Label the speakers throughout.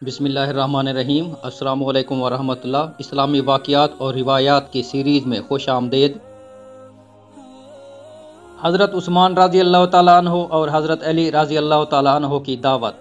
Speaker 1: بسم اللہ الرحمن الرحیم۔ السلام علیکم ورحمۃ اللہ۔ اسلامی واقعات اور روایات کی سیریز میں خوش آمدید۔ حضرت عثمان رضی اللہ تعالیٰ عنہ اور حضرت علی رضی اللہ تعالیٰ عنہ کی دعوت۔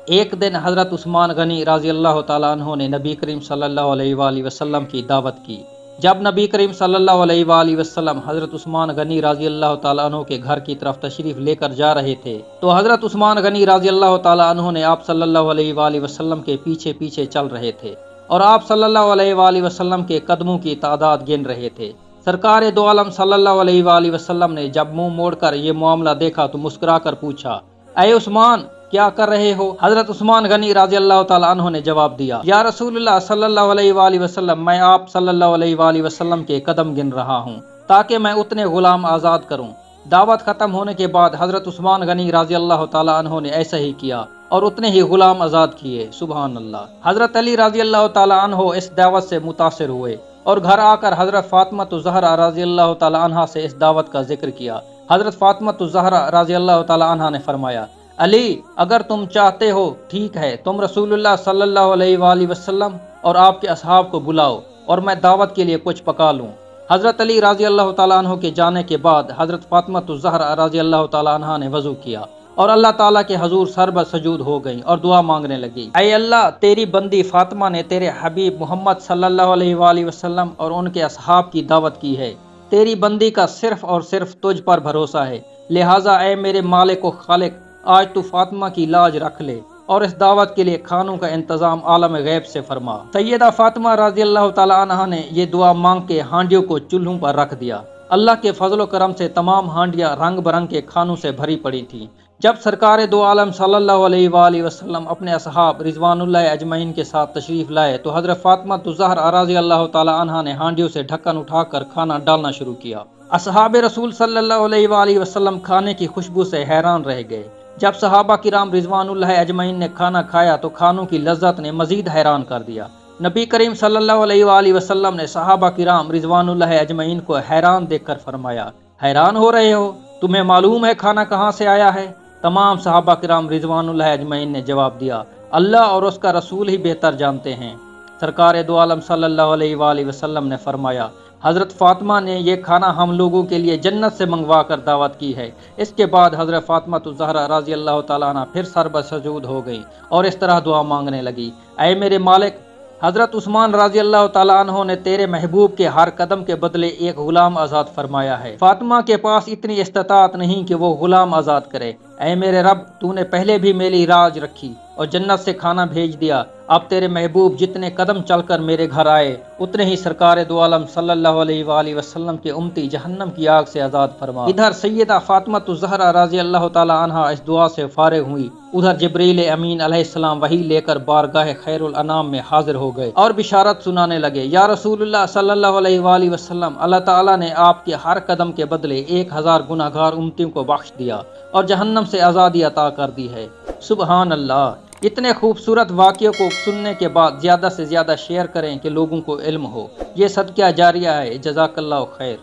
Speaker 1: ایک دن حضرت عثمان غنی رضی اللہ تعالیٰ عنہ نے نبی کریم صلی اللہ علیہ وآلہ وسلم کی دعوت کی۔ جب نبی کریم صلی اللہ علیہ وآلہ وسلم حضرت عثمان غنی رضی اللہ تعالیٰ عنہ کے گھر کی طرف تشریف لے کر جا رہے تھے تو حضرت عثمان غنی رضی اللہ تعالیٰ عنہ نے آپ صلی اللہ علیہ وآلہ وسلم کے پیچھے پیچھے چل رہے تھے اور آپ صلی اللہ علیہ وآلہ وسلم کے قدموں کی تعداد گن رہے تھے۔ سرکار دو عالم صلی اللہ علیہ وآلہ وسلم نے جب منہ موڑ کر یہ معاملہ دیکھا تو مسکرا کر پوچھا، اے عثمان کیا کر رہے ہو؟ حضرت عثمان غنی رضی اللہ تعالیٰ عنہ نے جواب دیا، یا رسول اللہ صلی اللہ علیہ وآلہ وسلم، میں آپ صلی اللہ علیہ وآلہ وسلم کے قدم گن رہا ہوں تاکہ میں اتنے غلام آزاد کروں۔ دعوت ختم ہونے کے بعد حضرت عثمان غنی رضی اللہ تعالیٰ عنہ نے ایسا ہی کیا اور اتنے ہی غلام آزاد کیے۔ سبحان اللہ۔ حضرت علی رضی اللہ تعالیٰ عنہ اس دعوت سے متاثر ہوئے اور گھر آ کر حضرت فاطمہ الزہرا رضی اللہ تعالیٰ عنہ سے اس دعوت کا ذکر کیا۔ حضرت فاطمہ الزہرا رضی اللہ تعالیٰ عنہ نے فرمایا، علی اگر تم چاہتے ہو ٹھیک ہے، تم رسول اللہ صلی اللہ علیہ وآلہ وسلم اور آپ کے اصحاب کو بلاؤ اور میں دعوت کے لیے کچھ پکا لوں۔ حضرت علی رضی اللہ تعالیٰ عنہ کے جانے کے بعد حضرت فاطمہ الزہرا رضی اللہ تعالیٰ عنہ نے وضو کیا اور اللہ تعالیٰ کے حضور سربت سجود ہو گئی اور دعا مانگنے لگی، اے اللہ تیری بندی فاطمہ نے تیرے حبیب محمد صلی اللہ علیہ وآلہ وسلم اور ان کے اصحاب کی دعوت کی ہے، تیری بندی کا صرف اور صرف تجھ پر بھروسہ ہے، لہٰذا اے میرے مالک و خالق آج تو فاطمہ کی لاج رکھ لے اور اس دعوت کے لیے کھانوں کا انتظام عالم غیب سے فرما۔ سیدہ فاطمہ رضی اللہ تعالیٰ عنہ نے یہ دعا مانگ کے ہانڈیوں کو چولہوں پر رکھ دیا۔ اللہ کے فضل و کرم سے تمام ہانڈیاں رنگ برنگ کے کھانوں سے بھری پڑی تھیں۔ جب سرکار دو عالم صلی اللہ علیہ وآلہ وسلم اپنے اصحاب رضوان اللہ اجمعین کے ساتھ تشریف لائے تو حضرت فاطمہ الزہرا رضی اللہ تعالیٰ عنہ نے ہانڈیوں سے ڈھکن اٹھا کر کھانا ڈالنا شروع کیا۔ اصحاب رسول صلی اللہ علیہ وآلہ وسلم کھانے کی خوشبو سے حیران رہ گئے۔ جب صحابہ کرام رضوان اللہ اجمعین نے کھانا کھایا تو کھانوں کی لذت نے مزید حیران کر دیا۔ نبی کریم صلی اللہ علیہ وآلہ وسلم نے صحابہ کرام رضوان اللہ اجمعین کو حیران دیکھ کر فرمایا، حیران ہو رہے ہو؟ تمہیں معلوم ہے کھانا کہاں سے آیا ہے؟ تمام صحابہ کرام رضوان اللہ اجمعین نے جواب دیا، اللہ اور اس کا رسول ہی بہتر جانتے ہیں۔ سرکار دو عالم صلی اللہ علیہ وآلہ وسلم نے فرمایا، حضرت فاطمہ نے یہ کھانا ہم لوگوں کے لیے جنت سے منگوا کر دعوت کی ہے۔ اس کے بعد حضرت فاطمہ الزہرا رضی اللہ تعالیٰ عنہ پھر سربت سجود ہو گئی اور اس طرح دعا مانگنے لگی، اے میرے مالک، حضرت عثمان رضی اللہ تعالیٰ عنہ نے تیرے محبوب کے ہر قدم کے بدلے ایک غلام آزاد فرمایا ہے۔ فاطمہ کے پاس اتنی استطاعت نہیں کہ وہ غلام آزاد کرے۔ اے میرے رب، تو نے پہلے بھی میری راج رکھی اور جنت سے کھانا بھیج دیا، اب تیرے محبوب جتنے قدم چل کر میرے گھر آئے اتنے ہی سرکار دو عالم صلی اللہ علیہ وآلہ وسلم کے امتی جہنم کی آگ سے آزاد فرما۔ ادھر سیدہ فاطمہ الزہرا رضی اللہ تعالیٰ عنہ اس دعا سے فارغ ہوئی، ادھر جبریل امین علیہ السلام وحی لے کر بارگاہ خیر الانام میں حاضر ہو گئے اور بشارت سنانے لگے، یا رسول اللہ صلی اللہ علیہ وآلہ وسلم، اللہ تعالیٰ نے آپ کے ہر قدم کے بدلے 1000 گناہگار امتیوں کو بخش دیا اور جہنم سے آزادی عطا کر دی ہے۔ سبحان اللہ۔ اتنے خوبصورت واقعوں کو سننے کے بعد زیادہ سے زیادہ شیئر کریں کہ لوگوں کو علم ہو۔ یہ صدقہ جاریہ ہے۔ جزاک اللہ خیر۔